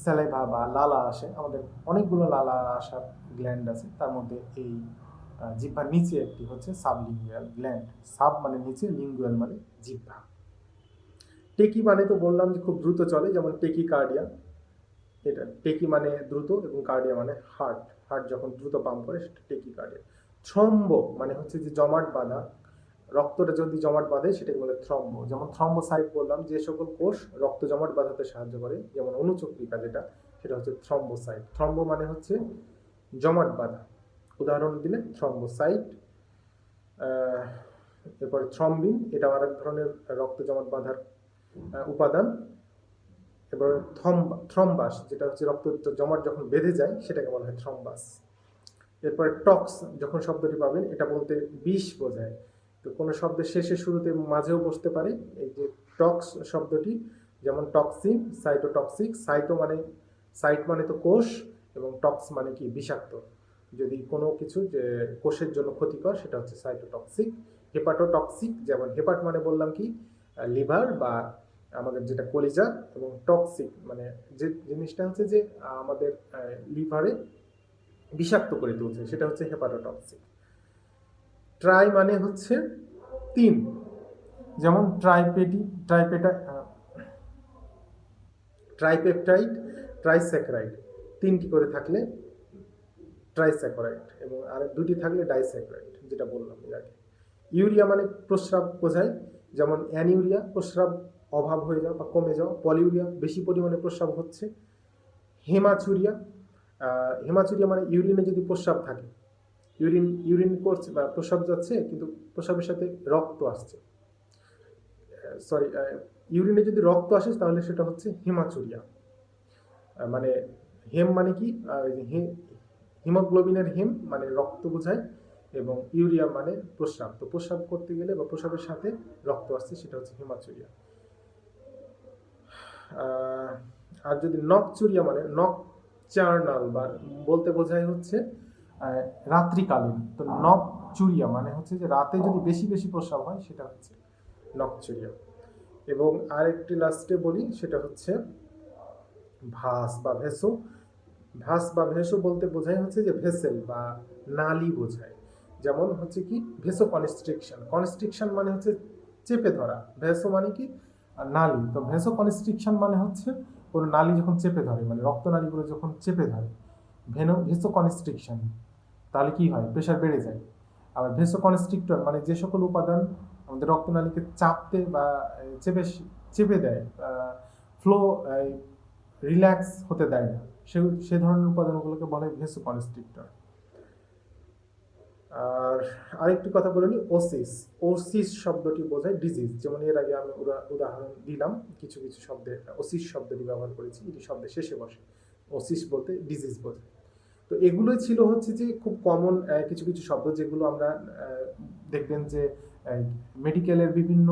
স্যালাইভা বা লালা আসে। আমাদের অনেকগুলো লালা আসার গ্ল্যান্ড আছে, তার মধ্যে এই জিহ্বার নিচে একটি হচ্ছে সাবলিঙ্গুয়াল গ্ল্যান্ড। সাব মানে নিচে, লিঙ্গুয়াল মানে জিহ্বা। টেকি মানে তো বললাম যে খুব দ্রুত চলে, যেমন টেকি কার্ডিয়া। এটা টেকি মানে দ্রুত এবং কার্ডিয়া মানে হার্ট। হার্ট যখন দ্রুত পাম্প করে সেটা টেকি কার্ডিয়া। থ্রম্বো মানে হচ্ছে যে জমাট বাঁধা, রক্তটা যদি জমাট বাঁধে সেটাকে বলে থ্রম্বো। যেমন থ্রম্বোসাইট বললাম, যে সকল কোষ রক্ত জমাট বাঁধাতে সাহায্য করে, যেমন অনুচক্রিকা যেটা, সেটা হচ্ছে থ্রম্বোসাইট। থ্রম্বো মানে হচ্ছে জমাট বাঁধা, উদাহরণ দিলে থ্রম্বোসাইট। এরপরে থ্রম্বিন, এটা আরেক ধরনের রক্ত জমাট বাঁধার উপাদান। এবার থ্রম্বাস, যেটা হচ্ছে রক্ত জমাট যখন বেঁধে যায় সেটাকে বলা হয় থ্রম্বাস। এরপরে টক্স, যখন শব্দটি পাবেন এটা বলতে বিষ বোঝায়। তো কোনো শব্দের শেষে, শুরুতে, মাঝেও বসতে পারে। এই যে টক্স শব্দটি, যেমন টক্সিন, সাইটোটক্সিক। সাইট মানে তো কোষ, এবং টক্স মানে কি বিষাক্ত। যদি কোনো কিছু যে কোষের জন্য ক্ষতিকর সেটা হচ্ছে সাইটোটক্সিক। হেপাটোটক্সিক, যেমন হেপাট মানে বললাম কি লিভার বা আমাদের যেটা কলিজা, এবং টক্সিক মানে যে জিনিসটা হচ্ছে যে আমাদের লিভারে বিষাক্ত করে তুলছে, সেটা হচ্ছে হেপাটোটক্সিক। ট্রাই মানে হচ্ছে 3, যেমন ট্রাইপেপটাইড, ট্রাইস্যাকারাইড। 3টি করে থাকলে ট্রাইস্যাকারাইড, এবং আর 2টি থাকলে ডাইস্যাকারাইড, যেটা বললাম এর আগে। ইউরিয়া মানে প্রস্রাব বোঝায়, যেমন অ্যানিউরিয়া প্রস্রাব অভাব হয়ে যাওয়া বা কমে যাওয়া। পলিউরিয়া বেশি পরিমাণে প্রস্রাব হচ্ছে। হেমাচুরিয়া মানে ইউরিনে যদি প্রস্রাব থাকে, ইউরিন করছে বা প্রস্রাব যাচ্ছে কিন্তু প্রস্রাবের সাথে রক্ত আসছে, ইউরিনে যদি রক্ত আসে তাহলে সেটা হচ্ছে হেমাচুরিয়া। মানে হেম মানে কি হিমোগ্লোবিনের হেম মানে রক্ত বোঝায়, এবং ইউরিয়া মানে প্রস্রাব। তো প্রস্রাব করতে গেলে বা প্রস্রাবের সাথে রক্ত আসছে সেটা হচ্ছে হেমাচুরিয়া। আর যদি নকচুরিয়া মানে নকচার্নাল বা বলতে বোঝায় হচ্ছে রাত্রিকালীন। তো নকচুরিয়া মানে হচ্ছে যে রাতে যদি বেশি বেশি প্রস্রাব হয় সেটা হচ্ছে নকচুরিয়া। এবং আরেকটি লাস্টে বলি, সেটা হচ্ছে ভাস বা ভেসো। ভাস বা ভেসো বলতে বোঝায় হচ্ছে যে ভেসেল বা নালী বোঝায়। যেমন হচ্ছে কি ভেসো কনস্ট্রিকশন। কনস্ট্রিকশন মানে হচ্ছে চেপে ধরা, ভেসো মানে কি নালী। তো ভেসো কনস্ট্রিকশন মানে হচ্ছে কোনো নালী যখন চেপে ধরে, মানে রক্তনালীগুলো যখন চেপে ধরে, ভেসো কনস্ট্রিকশন, তাহলে কি হয়? প্রেশার বেড়ে যায়। আবার ভেসো কনস্ট্রিক্টর মানে যে সকল উপাদান আমাদের রক্তনালীকে চাপতে বা চেপে দেয়, ফ্লো রিল্যাক্স হতে দেয় না, সে ধরনের উপাদানগুলোকে বলা হয় ভেসোকনস্ট্রিক্টর। আর আরেকটি কথা বলে নিই, ওসিস। ওসিস শব্দটি বোঝায় ডিজিজ, যেমন এর আগে আমি উদাহরণ দিলাম, কিছু কিছু শব্দে ওসিস শব্দটি ব্যবহার করেছি, এটি শব্দের শেষে বসে। ওসিস বলতে ডিজিজ বোঝায়। তো এগুলোই ছিল হচ্ছে যে খুব কমন কিছু কিছু শব্দ, যেগুলো আমরা দেখবেন যে মেডিকেলের বিভিন্ন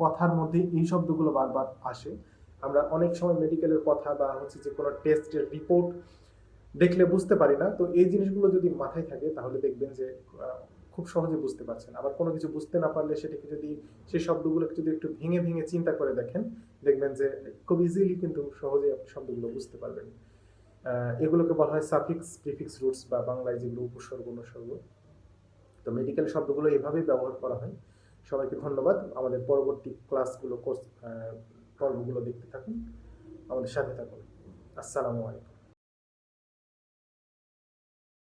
কথার মধ্যে এই শব্দগুলো বারবার আসে। আমরা অনেক সময় মেডিকেলের কথা বা হচ্ছে যে কোনো টেস্টের রিপোর্ট দেখলে বুঝতে পারি না, তো এই জিনিসগুলো যদি মাথায় থাকে তাহলে দেখবেন যে খুব সহজে বুঝতে পারছেন। আবার কোনো কিছু বুঝতে না পারলে সেটাকে যদি, সেই শব্দগুলোকে যদি একটু ভেঙে ভেঙে চিন্তা করে দেখেন, দেখবেন যে খুব ইজিলি কিন্তু সহজে আপনি শব্দগুলো বুঝতে পারবেন। এগুলোকে বলা হয় সাফিক্স, প্রিফিক্স, রুটস, বা বাংলায় যেগুলো উপসর্গ অনুসর্গ। তো মেডিকেল শব্দগুলো এভাবেই ব্যবহার করা হয়। সবাইকে ধন্যবাদ। আমাদের পরবর্তী ক্লাসগুলো, কোর্স পর্বগুলো দেখতে থাকুন, আমাদের সাথে থাকুন। আসসালামু আলাইকুম।